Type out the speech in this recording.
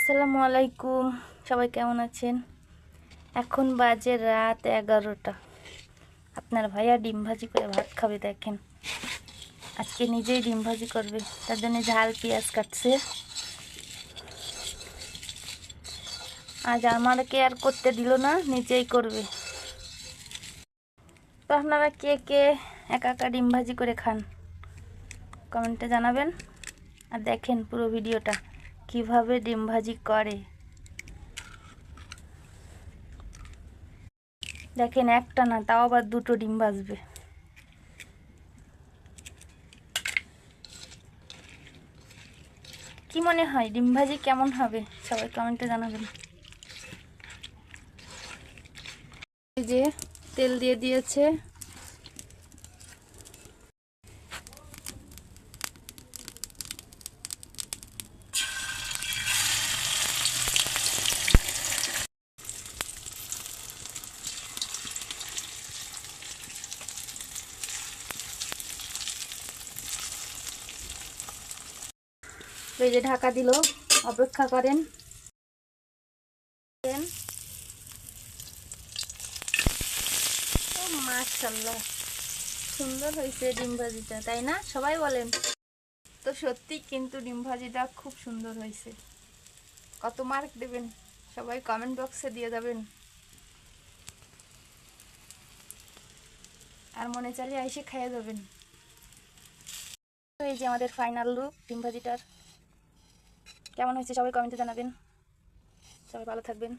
আসসালামু আলাইকুম, সবাই কেমন আছেন? এখন বাজে রাত 11টা। আপনার ভাইয়া ডিম ভাজি করে ভাত খাবে। দেখেন, আজকে নিজেই ডিম ভাজি করবে, তার জন্য ঝাল পেঁয়াজ কাটছে। আজ আমাকে আর করতে দিল না, নিজেই করবে। তো আপনারা কে কে একা একা ডিম ভাজি করে খান কমেন্টে জানাবেন। আর দেখেন পুরো ভিডিওটা কিভাবে ডিম ভাজি করে। দেখেন, একটা না, তাও আবার দুটো ডিম ভাজবে। কি মনে হয় ডিম ভাজি কেমন হবে? সবাই কমেন্টে জানাবেন। এই যে তেল দিয়ে দিয়েছে। এই যে ঢাকা দিল, অপেক্ষা করেন। ও মাশাআল্লাহ, সুন্দর হয়েছে ডিম ভাজিটা, তাই না? সবাই বলেন তো। সত্যি কিন্তু ডিম ভাজিটা খুব সুন্দর হয়েছে। কত মার্ক দেবেন সবাই কমেন্ট বক্সে দিয়ে যাবেন। আর মনে চালিয়ে এসে খেয়ে যাবেন। তো এই যে আমাদের ফাইনাল লুক ডিম ভাজিটার। কেমন হয়েছে সবাই কমেন্টে জানাবেন। সবাই ভালো থাকবেন।